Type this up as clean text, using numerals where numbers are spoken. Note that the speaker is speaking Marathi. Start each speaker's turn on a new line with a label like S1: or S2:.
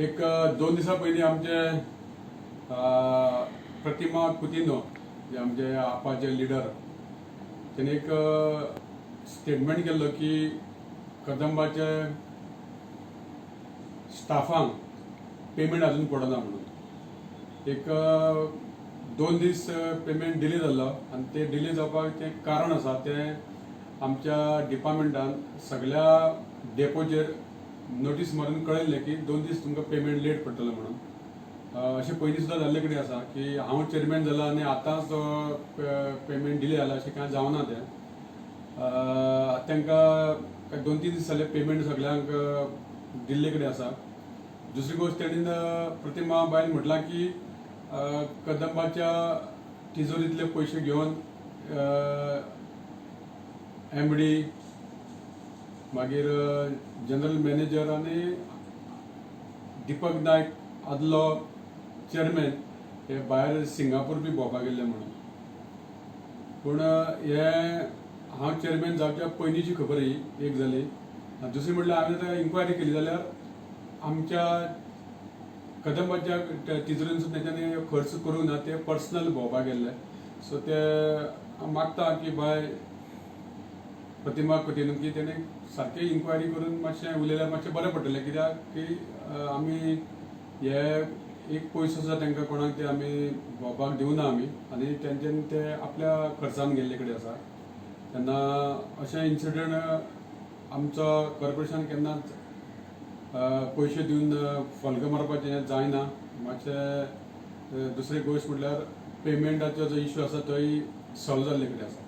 S1: एक 2 दिसा पयलीं आमचे प्रतिमा कुतिनो जे आमचे आपाचे लिडर त्याने एक स्टेटमेंट केल्लो की कदंबाचे स्टाफांक पेमेंट अजून पडना म्हणून एक 2 दीस पेमेंट डिले जाल्लो आणि ते डिले जावपाक तें कारण आसा तें आमच्या डिपार्टमेंटान सगळ्या डेपोचेर नोटीस मारून कळयल्लें की 2 दीस तुमकां पेमेंट लेट पडटलो म्हणून अशें पयलीं सुद्दां जाल्ले कडेन आसा की हांव चेअरमॅन जाला आनी आतांच पेमेंट डिले जाला अशें कांय जावना तें तांकां 2-3 दीस जाले पेमेंट सगळ्यांक दिल्ले कडेन आसा. दुसरी गोष्ट तेणीन प्रतिमा बायन म्हटलां की कदंबाच्या तिजोरीतले पयशे घेवन MD मागीर जनरल मॅनेजर आनी दीपक नायक आदलो चेअरमॅन हे भायर सिंगापूर बी भोंवपाक गेल्ले म्हणून. पूण हे हांव चेअरमॅन जावच्या पयलींची खबर ही एक जाली. दुसरी म्हणल्यार हांवें आतां इन्क्वायरी केली जाल्यार आमच्या कदंबाच्या तिजोरीनसून तेंच्यांनी खर्च करूंक ना, ते पर्सनल भोंवपाक गेल्ले. सो ते मागता की बाय प्रतिमा कुतिनो की तेणे सारकें इन्क्वायरी करून मातशें उलयल्यार मातशें बरें पडटलें, कित्याक की आमी हे एक पयसो सुद्दां तांकां कोणाक ते आमी भोंवपाक दिवना आमी आनी तेंच्यांनी ते आपल्या खर्चान गेल्ले कडेन आसा. तेन्ना अशें इन्सिडंट आमचो कॉर्पोरेशन केन्नाच पयशे दिवन फलगां मारपाचें जायना. मातशें दुसरी गोश्ट म्हटल्यार पेमेंटाचो जो इश्यू आसा तोय सॉल्व जाल्ले कडेन आसा.